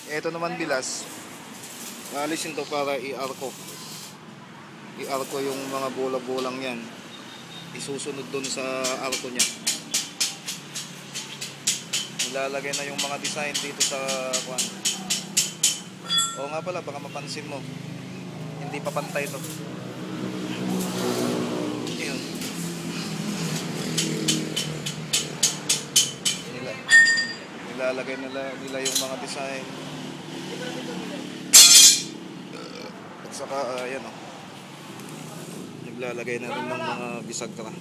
Ito naman bilas, alisin to para i-arco yung mga bola-bolang yan, isusunod dun sa arco nya. Ilalagay na yung mga design dito sa kwan. O nga pala, baka mapansin mo, hindi pa pantay to. Ayun. Ilalagay nila yung mga design. At saka ayan o, naglalagay na rin ng mga bisagra.